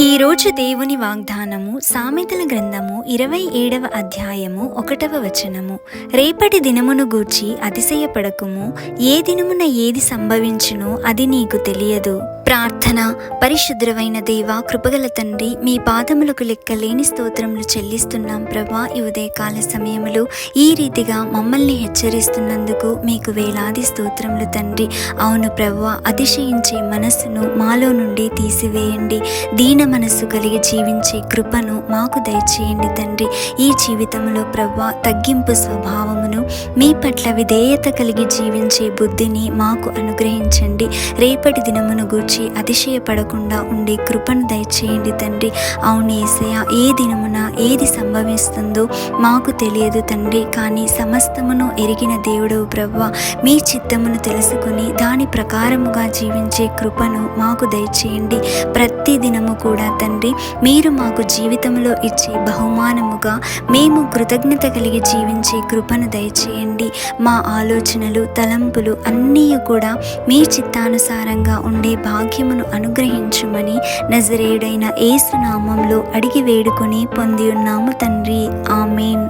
ఈరోజు దేవుని వాగ్దానము సామెతల గ్రంథము 27వ అధ్యాయము 1వ వచనము. రేపటి దినమును గూర్చి అతిశయపడకుము, ఏ దినమున ఏది సంభవించునో అది నీకు తెలియదు. ప్రార్థన. పరిశుద్ధమైన దేవ, కృపగల తండ్రి, మీ పాదములకు లెక్కలేని స్తోత్రములు చెల్లిస్తున్నాం ప్రభా. ఈ ఉదయకాల సమయములో ఈ రీతిగా మమ్మల్ని హెచ్చరిస్తున్నందుకు మీకు వేలాది స్తోత్రములు తండ్రి. అవును ప్రభా, అతిశయించే మనస్సును మాలో నుండి తీసివేయండి. దీన మనస్సు కలిగి జీవించే కృపను మాకు దయచేయండి తండ్రి. ఈ జీవితంలో ప్రభా, తగ్గింపు స్వభావమును, మీ పట్ల విధేయత కలిగి జీవించే బుద్ధిని మాకు అనుగ్రహించండి. రేపటి దినమును గూర్చి అతిశయపడకుండా ఉండే కృపను దయచేయండి తండ్రి. అవును యేసయ్య, ఏ దినమున ఏది సంభవిస్తుందో మాకు తెలియదు తండ్రి, కానీ సమస్తమును ఎరిగిన దేవుడవు ప్రభువా, మీ చిత్తమును తెలుసుకుని దాని ప్రకారముగా జీవించే కృపను మాకు దయచేయండి. ప్రతి దినము కూడా తండ్రి, మీరు మాకు జీవితంలో ఇచ్చే బహుమానముగా మేము కృతజ్ఞత కలిగి జీవించే కృపను దయచేయండి. మా ఆలోచనలు, తలంపులు అన్నీ కూడా మీ చిత్తానుసారంగా ఉండే భాగ్యమును అనుగ్రహించుమని నజరేయుడైన యేసు నామములో అడిగి వేడుకొని పొంది ఉన్నాము తండ్రి. ఆమేన్.